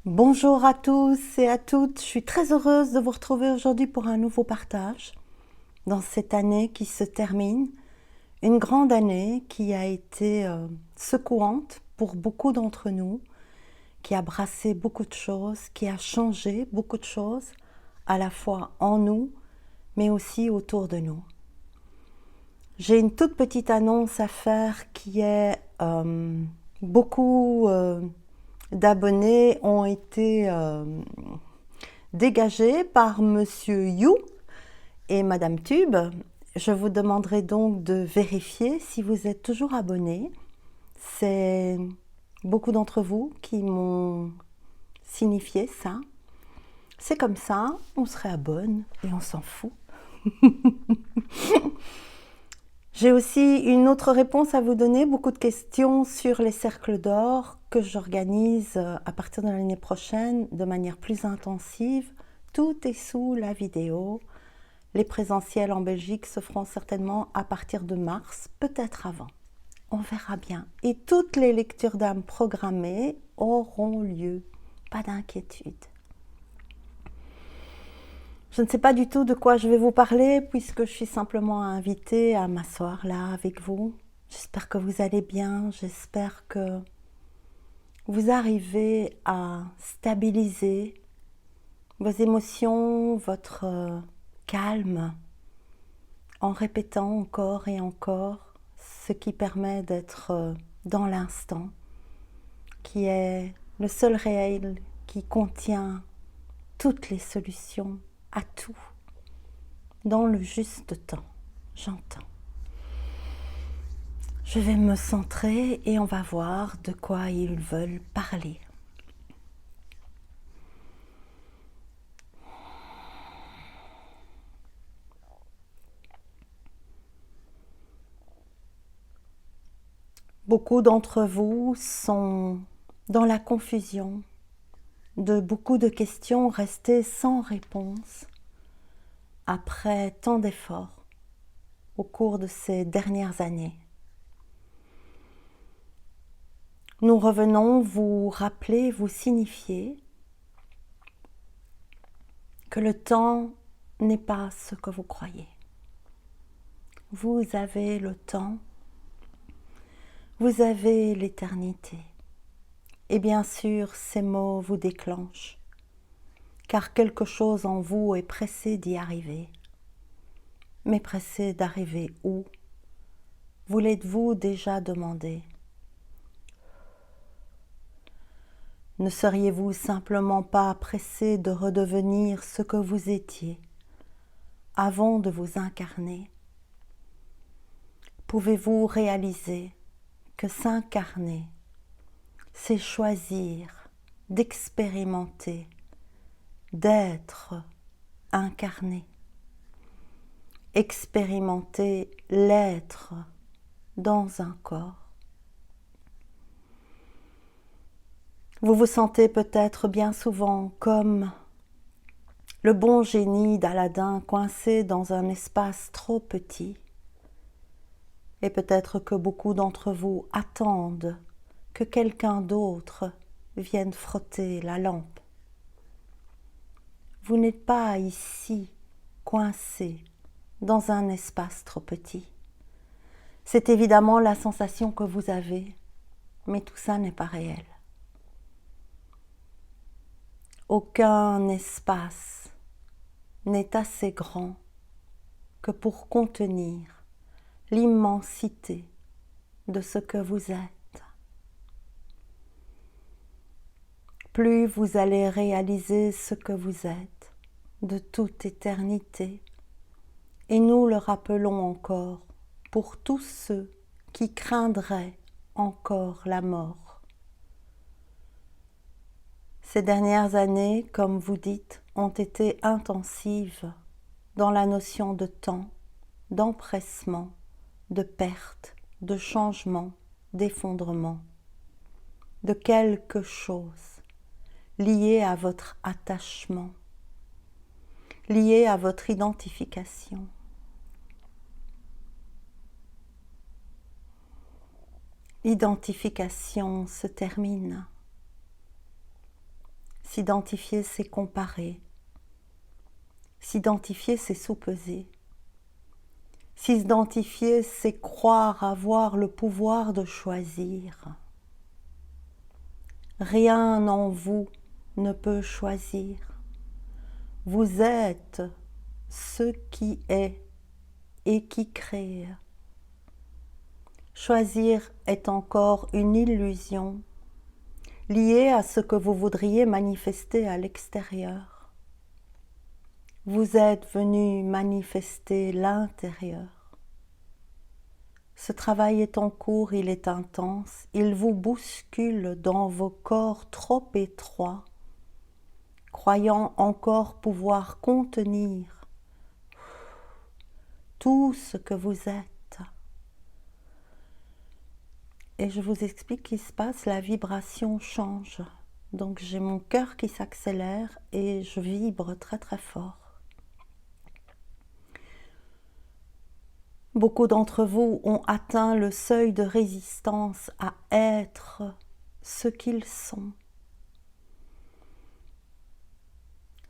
Bonjour à tous et à toutes, je suis très heureuse de vous retrouver aujourd'hui pour un nouveau partage dans cette année qui se termine, une grande année qui a été secouante pour beaucoup d'entre nous, qui a brassé beaucoup de choses, qui a changé beaucoup de choses, à la fois en nous, mais aussi autour de nous. J'ai une toute petite annonce à faire qui est beaucoup d'abonnés ont été dégagés par Monsieur You et Madame Tube. Je vous demanderai donc de vérifier si vous êtes toujours abonnés. C'est beaucoup d'entre vous qui m'ont signifié ça. C'est comme ça, on se réabonne et on s'en fout. J'ai aussi une autre réponse à vous donner, beaucoup de questions sur les cercles d'or que j'organise à partir de l'année prochaine de manière plus intensive. Tout est sous la vidéo. Les présentiels en Belgique se feront certainement à partir de mars, peut-être avant. On verra bien. Et toutes les lectures d'âme programmées auront lieu. Pas d'inquiétude. Je ne sais pas du tout de quoi je vais vous parler puisque je suis simplement invitée à m'asseoir là avec vous. J'espère que vous allez bien, j'espère que vous arrivez à stabiliser vos émotions, votre calme, en répétant encore et encore ce qui permet d'être dans l'instant, qui est le seul réel qui contient toutes les solutions à tout, dans le juste temps. J'entends. Je vais me centrer et on va voir de quoi ils veulent parler. Beaucoup d'entre vous sont dans la confusion de beaucoup de questions restées sans réponse après tant d'efforts au cours de ces dernières années. Nous revenons vous rappeler, vous signifier que le temps n'est pas ce que vous croyez. Vous avez le temps, vous avez l'éternité. Et bien sûr, ces mots vous déclenchent, car quelque chose en vous est pressé d'y arriver. Mais pressé d'arriver où? Vous l'êtes-vous déjà demandé? Ne seriez-vous simplement pas pressé de redevenir ce que vous étiez avant de vous incarner? Pouvez-vous réaliser que s'incarner, c'est choisir d'expérimenter, d'être incarné, expérimenter l'être dans un corps? Vous vous sentez peut-être bien souvent comme le bon génie d'Aladin coincé dans un espace trop petit. Et peut-être que beaucoup d'entre vous attendent que quelqu'un d'autre vienne frotter la lampe. Vous n'êtes pas ici coincé dans un espace trop petit. C'est évidemment la sensation que vous avez, mais tout ça n'est pas réel. Aucun espace n'est assez grand que pour contenir l'immensité de ce que vous êtes. Plus vous allez réaliser ce que vous êtes de toute éternité, et nous le rappelons encore pour tous ceux qui craindraient encore la mort. Ces dernières années, comme vous dites, ont été intensives dans la notion de temps, d'empressement, de perte, de changement, d'effondrement, de quelque chose lié à votre attachement, lié à votre identification. L'identification se termine. S'identifier, c'est comparer. S'identifier, c'est sous-peser. S'identifier, c'est croire avoir le pouvoir de choisir. Rien en vous ne peut choisir. Vous êtes ce qui est et qui crée. Choisir est encore une illusion liée à ce que vous voudriez manifester à l'extérieur. Vous êtes venu manifester l'intérieur. Ce travail est en cours, il est intense, il vous bouscule dans vos corps trop étroits, croyant encore pouvoir contenir tout ce que vous êtes. Et je vous explique qu'il se passe, la vibration change. Donc j'ai mon cœur qui s'accélère et je vibre très très fort. Beaucoup d'entre vous ont atteint le seuil de résistance à être ce qu'ils sont.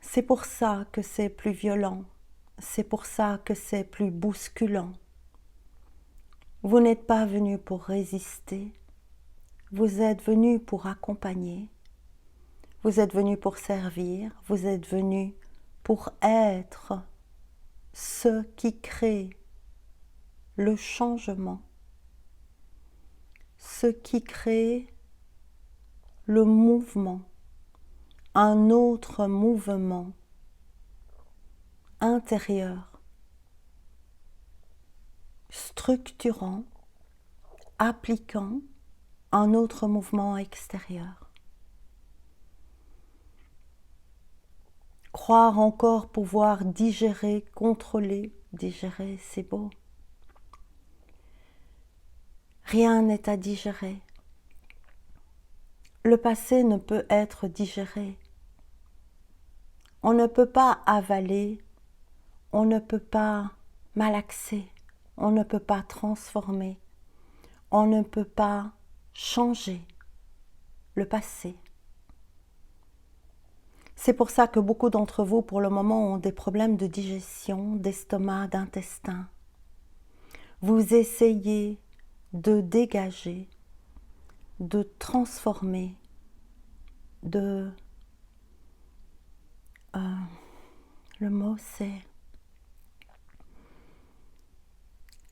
C'est pour ça que c'est plus violent, c'est pour ça que c'est plus bousculant. Vous n'êtes pas venu pour résister, vous êtes venu pour accompagner, vous êtes venu pour servir, vous êtes venu pour être ce qui crée le changement, ce qui crée le mouvement, un autre mouvement intérieur, structurant, appliquant un autre mouvement extérieur. Croire encore pouvoir digérer, contrôler, digérer, c'est beau. Rien n'est à digérer. Le passé ne peut être digéré. On ne peut pas avaler, on ne peut pas malaxer, on ne peut pas transformer, on ne peut pas changer le passé. C'est pour ça que beaucoup d'entre vous, pour le moment, ont des problèmes de digestion, d'estomac, d'intestin. Vous essayez de dégager, de transformer, le mot c'est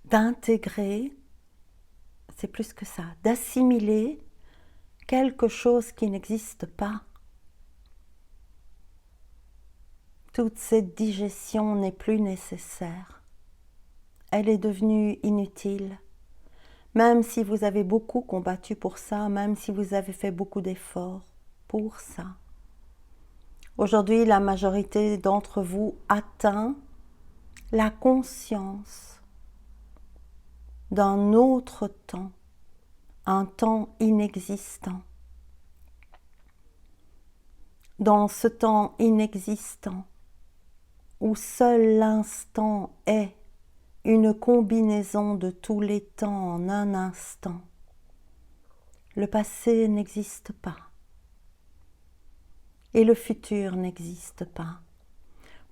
d'intégrer, c'est plus que ça, d'assimiler quelque chose qui n'existe pas. Toute cette digestion n'est plus nécessaire. Elle est devenue inutile. Même si vous avez beaucoup combattu pour ça, même si vous avez fait beaucoup d'efforts pour ça. Aujourd'hui, la majorité d'entre vous atteint la conscience d'un autre temps, un temps inexistant. Dans ce temps inexistant, où seul l'instant est une combinaison de tous les temps en un instant, le passé n'existe pas et le futur n'existe pas.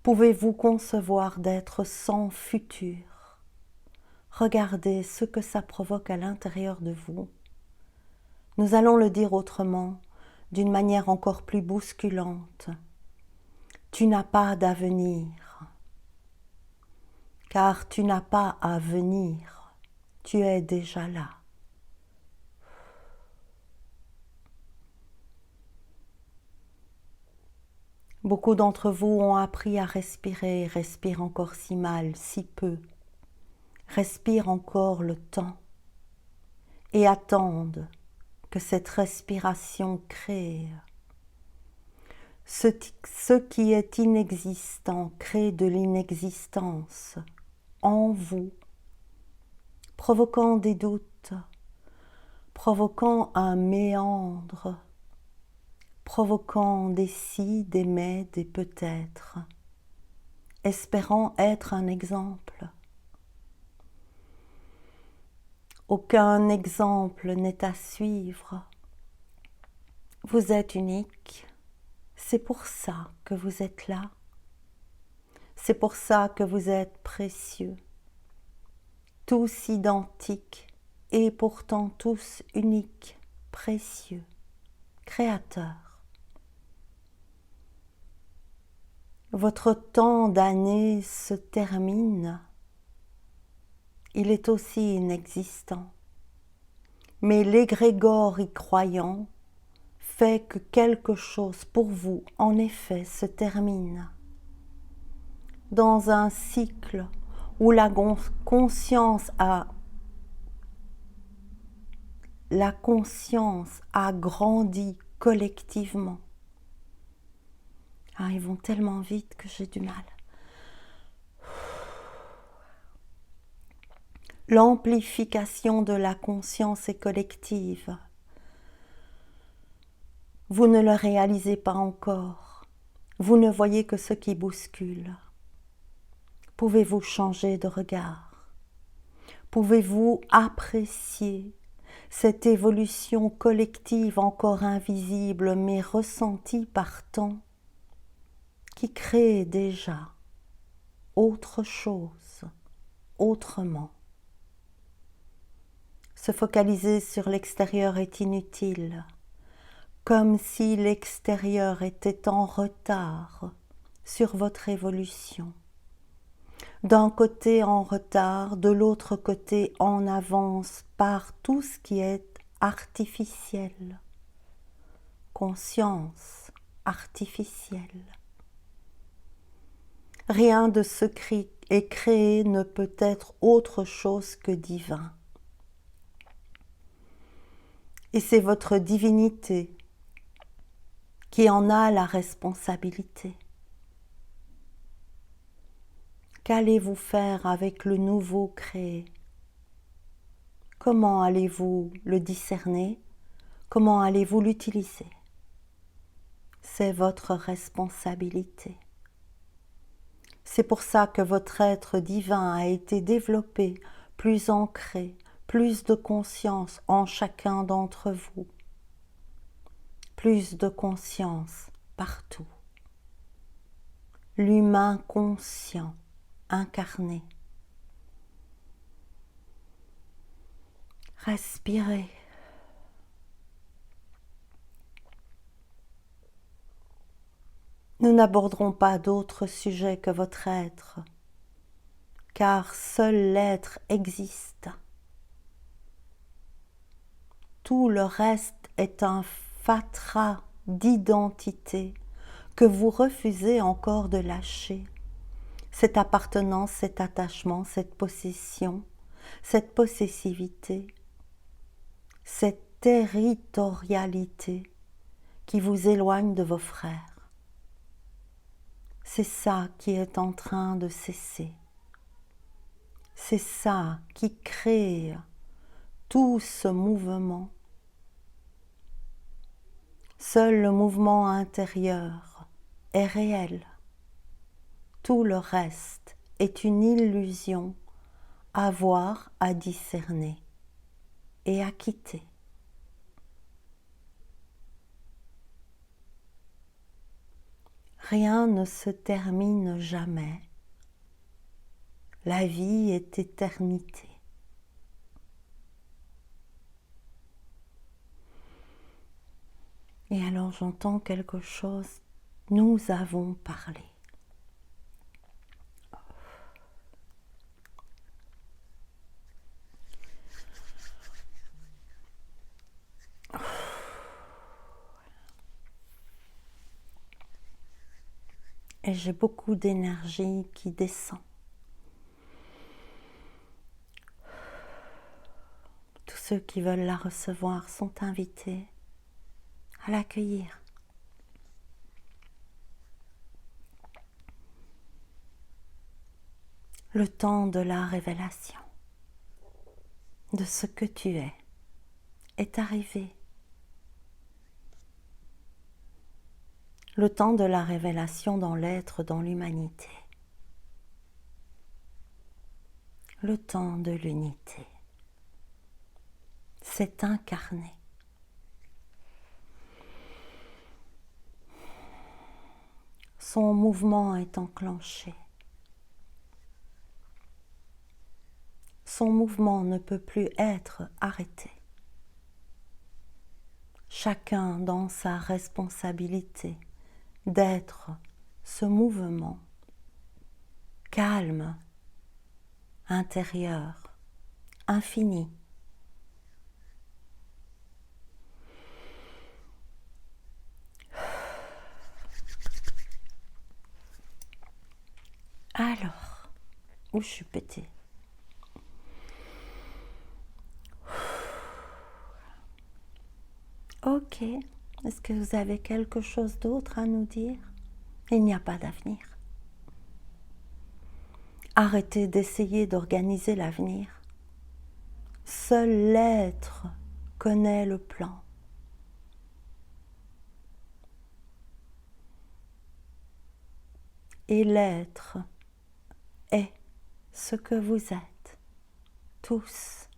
Pouvez-vous concevoir d'être sans futur? Regardez ce que ça provoque à l'intérieur de vous. Nous allons le dire autrement, d'une manière encore plus bousculante. Tu n'as pas d'avenir, car tu n'as pas à venir, tu es déjà là. Beaucoup d'entre vous ont appris à respirer, respirent encore si mal, si peu, respirent encore le temps et attendent que cette respiration crée. Ce qui est inexistant crée de l'inexistence en vous, provoquant des doutes, provoquant un méandre, provoquant des si, des mais, des peut-être, espérant être un exemple. Aucun exemple n'est à suivre. Vous êtes unique, C'est pour ça que vous êtes là. C'est pour ça que vous êtes précieux. Tous identiques et pourtant tous uniques, précieux, créateurs. Votre temps d'année se termine. Il est aussi inexistant. Mais l'égrégore y croyant fait que quelque chose pour vous, en effet, se termine. Dans un cycle où la conscience a grandi collectivement. Ah, ils vont tellement vite que j'ai du mal. L'amplification de la conscience est collective. Vous ne le réalisez pas encore. Vous ne voyez que ce qui bouscule. Pouvez-vous changer de regard? Pouvez-vous apprécier cette évolution collective encore invisible mais ressentie par tant qui crée déjà autre chose, autrement? Se focaliser sur l'extérieur est inutile, comme si l'extérieur était en retard sur votre évolution. D'un côté en retard, de l'autre côté en avance par tout ce qui est artificiel. Conscience artificielle. Rien de ce qui est créé ne peut être autre chose que divin. Et c'est votre divinité qui en a la responsabilité. Qu'allez-vous faire avec le nouveau créé? Comment allez-vous le discerner? Comment allez-vous l'utiliser? C'est votre responsabilité. C'est pour ça que votre être divin a été développé, plus ancré, plus de conscience en chacun d'entre vous. Plus de conscience partout. L'humain conscient, incarné. Respirez. Nous n'aborderons pas d'autre sujet que votre être, car seul l'être existe. Tout le reste est un fatras d'identité que vous refusez encore de lâcher. Cette appartenance, cet attachement, cette possession, cette possessivité, cette territorialité qui vous éloigne de vos frères. C'est ça qui est en train de cesser. C'est ça qui crée tout ce mouvement. Seul le mouvement intérieur est réel. Tout le reste est une illusion à voir, à discerner et à quitter. Rien ne se termine jamais. La vie est éternité. Et alors j'entends quelque chose. Nous avons parlé. Et j'ai beaucoup d'énergie qui descend. Tous ceux qui veulent la recevoir sont invités à l'accueillir. Le temps de la révélation de ce que tu es est arrivé. Le temps de la révélation dans l'être, dans l'humanité. Le temps de l'unité. C'est incarné. son mouvement est enclenché. Son mouvement ne peut plus être arrêté. Chacun dans sa responsabilité d'être ce mouvement calme, intérieur, infini. Alors, où je suis pétée. Ok, est-ce que vous avez quelque chose d'autre à nous dire? Il n'y a pas d'avenir. Arrêtez d'essayer d'organiser l'avenir. Seul l'être connaît le plan. Et l'être est ce que vous êtes, tous.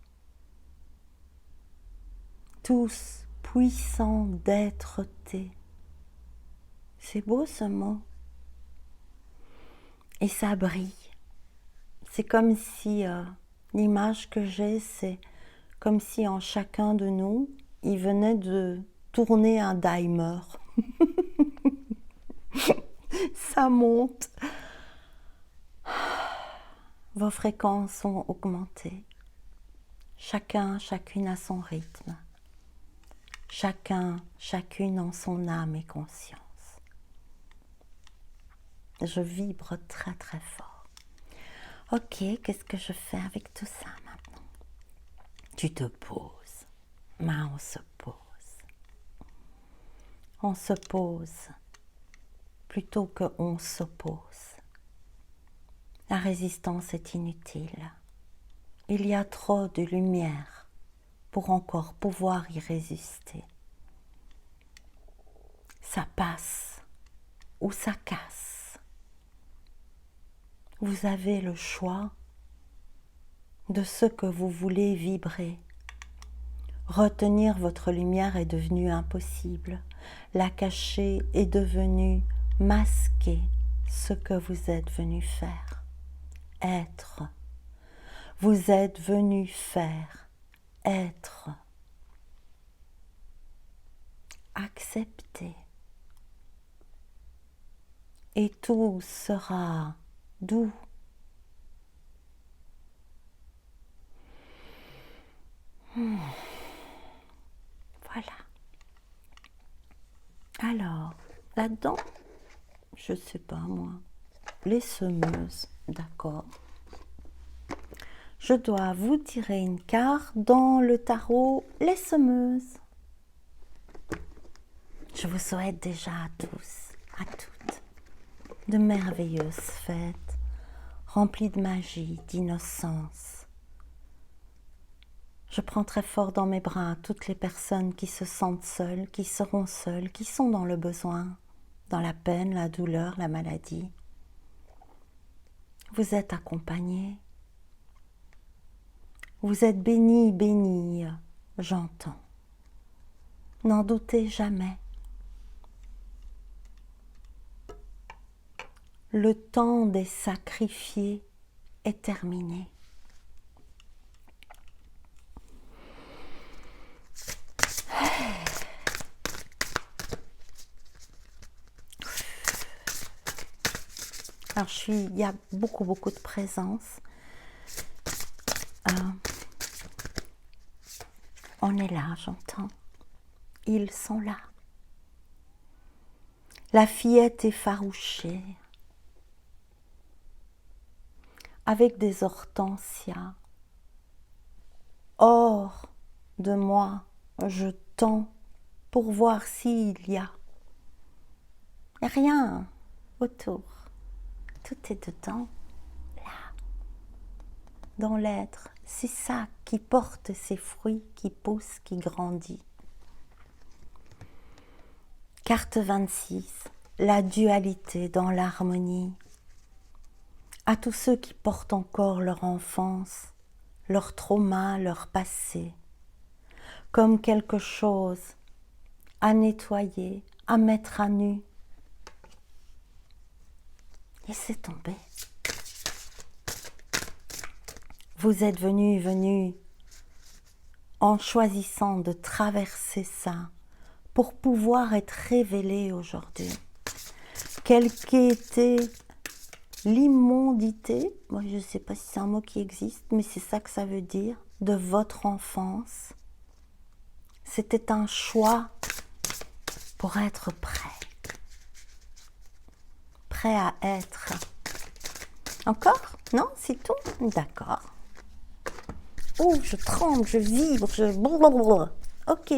Tous puissants d'être-té. C'est beau ce mot. Et ça brille. C'est comme si, l'image que j'ai, c'est comme si en chacun de nous, il venait de tourner un dimer. Ça monte. Vos fréquences sont augmentées. Chacun, chacune à son rythme. Chacun, chacune en son âme et conscience. Je vibre très très fort. Ok, qu'est-ce que je fais avec tout ça maintenant? Tu te poses. On se pose. On se pose plutôt qu'on s'oppose. La résistance est inutile. Il y a trop de lumière pour encore pouvoir y résister. Ça passe ou ça casse. Vous avez le choix de ce que vous voulez vibrer. Retenir votre lumière est devenu impossible. La cacher est devenu masquer ce que vous êtes venu faire. Être. Vous êtes venu faire. Être. Accepter. Et tout sera doux. Voilà. Alors, là-dedans, je sais pas moi, les semeuses, d'accord. Je dois vous tirer une carte dans le tarot, les semeuses. Je vous souhaite déjà à tous, à toutes, de merveilleuses fêtes, remplies de magie, d'innocence. Je prends très fort dans mes bras toutes les personnes qui se sentent seules, qui seront seules, qui sont dans le besoin, dans la peine, la douleur, la maladie. Vous êtes accompagnés. Vous êtes bénis, bénis, j'entends. N'en doutez jamais. Le temps des sacrifiés est terminé. Alors il y a beaucoup de présence. On est là, j'entends. Ils sont là. La fillette effarouchée, avec des hortensias. Hors de moi, je tends pour voir s'il y a. Rien autour. Tout est dedans, là, dans l'être. C'est ça qui porte ses fruits, qui pousse, qui grandit. Carte 26, la dualité dans l'harmonie. À tous ceux qui portent encore leur enfance, leur trauma, leur passé, comme quelque chose à nettoyer, à mettre à nu. Laissez tomber. Vous êtes venu en choisissant de traverser ça pour pouvoir être révélé aujourd'hui. Quelle qu'était l'immondité, moi je ne sais pas si c'est un mot qui existe, mais c'est ça que ça veut dire, de votre enfance. C'était un choix pour être prêt. Prêt à être. Encore? Non, c'est tout? D'accord. Oh, je tremble, je vibre, je... blablabla. Ok.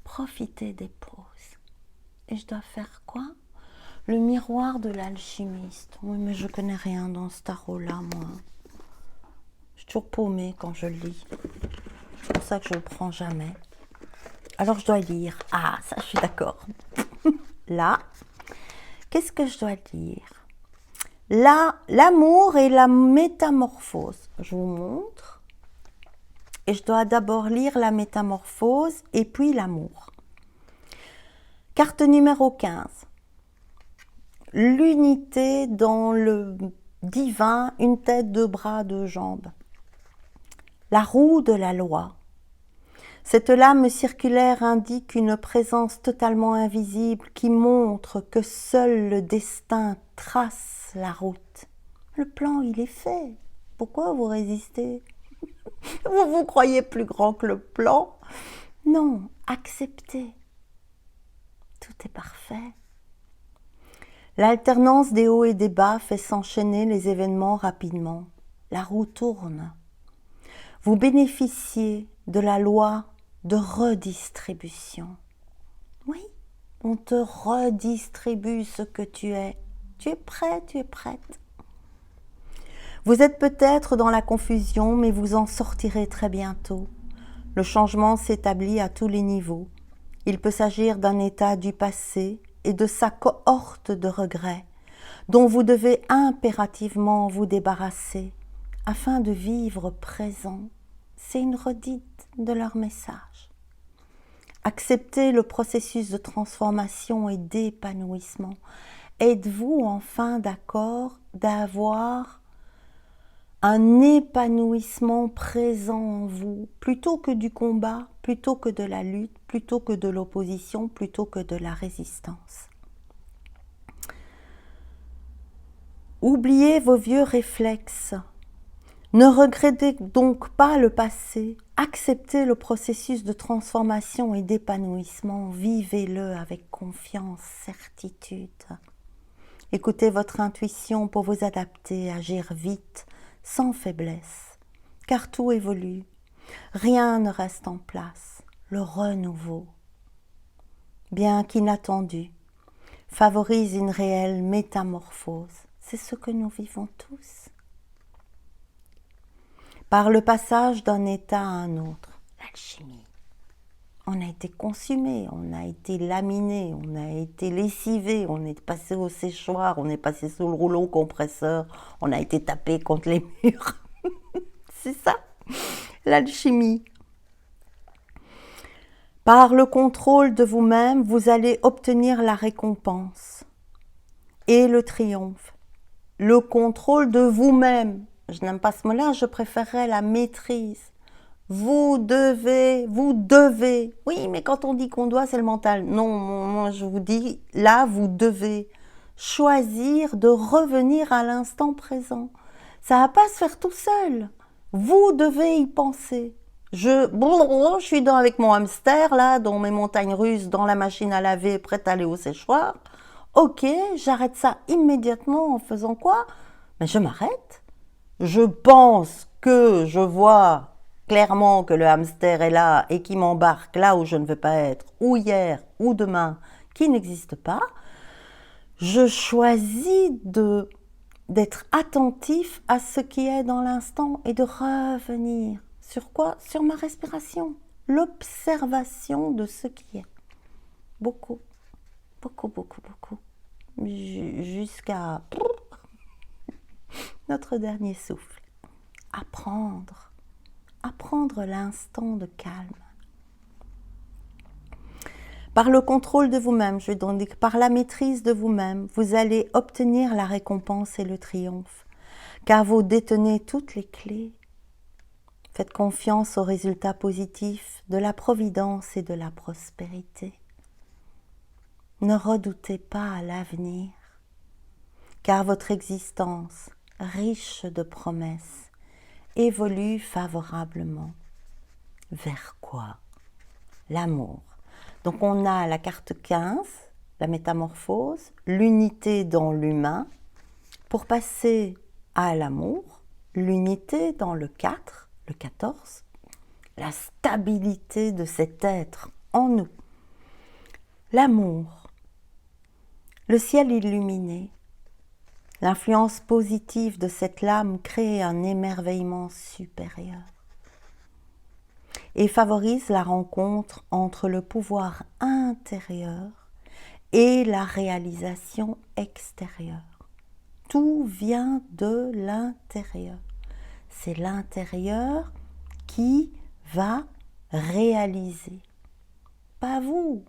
Profitez des pauses. Et je dois faire quoi? Le miroir de l'alchimiste. Oui, mais je connais rien dans ce tarot-là, moi. Je suis toujours paumée quand je le lis. C'est pour ça que je ne le prends jamais. Alors je dois lire. Ah, ça, je suis d'accord. Là, qu'est-ce que je dois lire? Là, l'amour et la métamorphose. Je vous montre. Et je dois d'abord lire la métamorphose et puis l'amour. Carte numéro 15. L'unité dans le divin, une tête, deux bras, deux jambes. La roue de la loi. Cette lame circulaire indique une présence totalement invisible qui montre que seul le destin trace la route. Le plan, il est fait. Pourquoi vous résistez? Vous vous croyez plus grand que le plan? Non, acceptez. Tout est parfait. L'alternance des hauts et des bas fait s'enchaîner les événements rapidement. La roue tourne. Vous bénéficiez de la loi de redistribution. Oui, on te redistribue ce que tu es. Tu es prêt, tu es prête. Vous êtes peut-être dans la confusion, mais vous en sortirez très bientôt. Le changement s'établit à tous les niveaux. Il peut s'agir d'un état du passé et de sa cohorte de regrets, dont vous devez impérativement vous débarrasser afin de vivre présent. C'est une redite de leur message. Acceptez le processus de transformation et d'épanouissement. Êtes-vous enfin d'accord d'avoir un épanouissement présent en vous, plutôt que du combat, plutôt que de la lutte, plutôt que de l'opposition, plutôt que de la résistance. Oubliez vos vieux réflexes. Ne regrettez donc pas le passé. Acceptez le processus de transformation et d'épanouissement. Vivez-le avec confiance, certitude. Écoutez votre intuition pour vous adapter, agir vite, sans faiblesse, car tout évolue, rien ne reste en place, le renouveau, bien qu'inattendu, favorise une réelle métamorphose, c'est ce que nous vivons tous. Par le passage d'un état à un autre, l'alchimie, on a été consumé, on a été laminé, on a été lessivé, on est passé au séchoir, on est passé sous le rouleau compresseur, on a été tapé contre les murs. C'est ça, l'alchimie. Par le contrôle de vous-même, vous allez obtenir la récompense et le triomphe. Le contrôle de vous-même. Je n'aime pas ce mot-là, je préférerais la maîtrise. Vous devez. Oui, mais quand on dit qu'on doit, c'est le mental. Non, moi je vous dis, là, vous devez choisir de revenir à l'instant présent. Ça ne va pas se faire tout seul. Vous devez y penser. Je suis avec mon hamster, là, dans mes montagnes russes, dans la machine à laver, prête à aller au séchoir. Ok, j'arrête ça immédiatement en faisant quoi? Mais je m'arrête. Je pense que je vois clairement que le hamster est là et qui m'embarque là où je ne veux pas être, ou hier, ou demain, qui n'existe pas. Je choisis d'être attentif à ce qui est dans l'instant et de revenir. Sur quoi? Sur ma respiration. L'observation de ce qui est. Beaucoup. Jusqu'à notre dernier souffle. Apprendre l'instant de calme. Par le contrôle de vous-même, je vais donc dire par la maîtrise de vous-même, vous allez obtenir la récompense et le triomphe, car vous détenez toutes les clés. Faites confiance aux résultats positifs de la providence et de la prospérité. Ne redoutez pas l'avenir, car votre existence, riche de promesses, évolue favorablement. Vers quoi? L'amour. Donc on a la carte 15, la métamorphose, l'unité dans l'humain, pour passer à l'amour, l'unité dans le 4, le 14, la stabilité de cet être en nous. L'amour, le ciel illuminé, l'influence positive de cette lame crée un émerveillement supérieur et favorise la rencontre entre le pouvoir intérieur et la réalisation extérieure. Tout vient de l'intérieur. C'est l'intérieur qui va réaliser. Pas vous,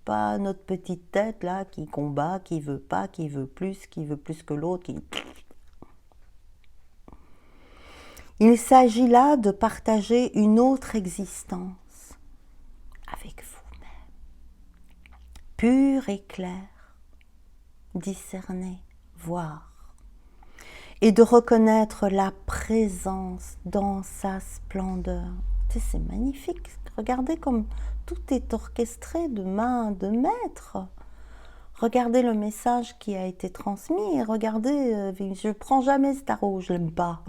pas notre petite tête là qui combat, qui veut pas, qui veut plus que l'autre. Il s'agit là de partager une autre existence avec vous-même, pure et claire, discerner, voir, et de reconnaître la présence dans sa splendeur. C'est magnifique, regardez comme tout est orchestré de main de maître. Regardez le message qui a été transmis, regardez, je ne prends jamais ce tarot, je ne l'aime pas.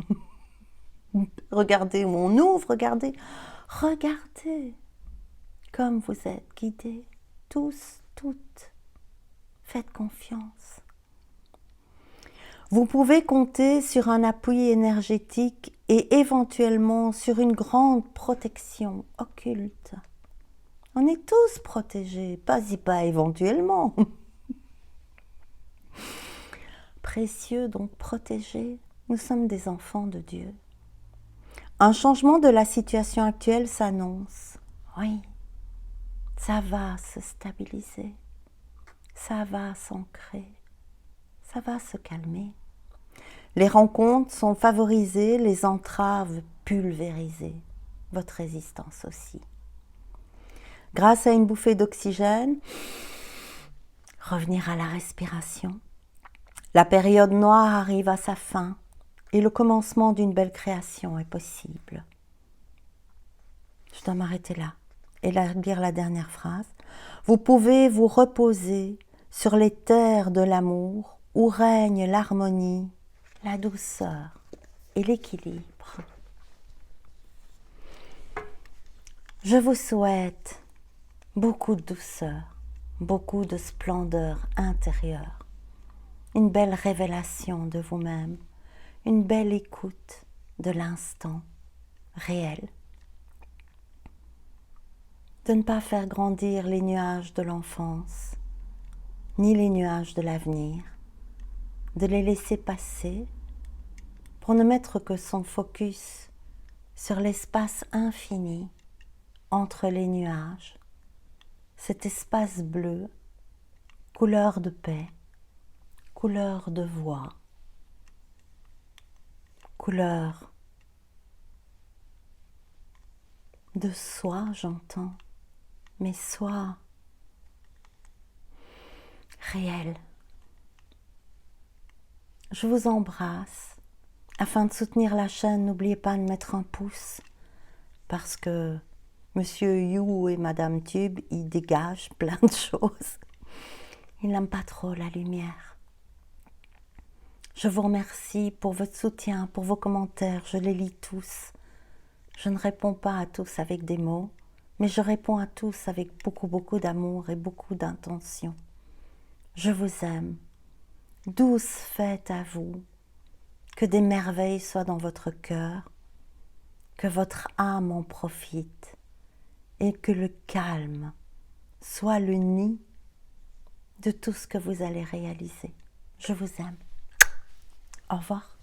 Regardez où on ouvre, regardez comme vous êtes guidés, tous, toutes. Faites confiance. Vous pouvez compter sur un appui énergétique et éventuellement sur une grande protection occulte. On est tous protégés, pas éventuellement. Précieux, donc protégés, nous sommes des enfants de Dieu. Un changement de la situation actuelle s'annonce. Oui, ça va se stabiliser, ça va s'ancrer, ça va se calmer. Les rencontres sont favorisées, les entraves pulvérisées, votre résistance aussi. Grâce à une bouffée d'oxygène, revenir à la respiration. La période noire arrive à sa fin et le commencement d'une belle création est possible. Je dois m'arrêter là et lire la dernière phrase. Vous pouvez vous reposer sur les terres de l'amour où règne l'harmonie, la douceur et l'équilibre. Je vous souhaite beaucoup de douceur, beaucoup de splendeur intérieure, une belle révélation de vous-même, une belle écoute de l'instant réel. De ne pas faire grandir les nuages de l'enfance, ni les nuages de l'avenir, de les laisser passer pour ne mettre que son focus sur l'espace infini entre les nuages, cet espace bleu, couleur de paix, couleur de voix, couleur de soi, j'entends, mais soi réel. Je vous embrasse. Afin de soutenir la chaîne, n'oubliez pas de mettre un pouce parce que Monsieur You et Madame Tube, ils dégagent plein de choses. Ils n'aiment pas trop la lumière. Je vous remercie pour votre soutien, pour vos commentaires. Je les lis tous. Je ne réponds pas à tous avec des mots, mais je réponds à tous avec beaucoup d'amour et beaucoup d'intention. Je vous aime. Douce fête à vous. Que des merveilles soient dans votre cœur, que votre âme en profite et que le calme soit le nid de tout ce que vous allez réaliser. Je vous aime. Au revoir.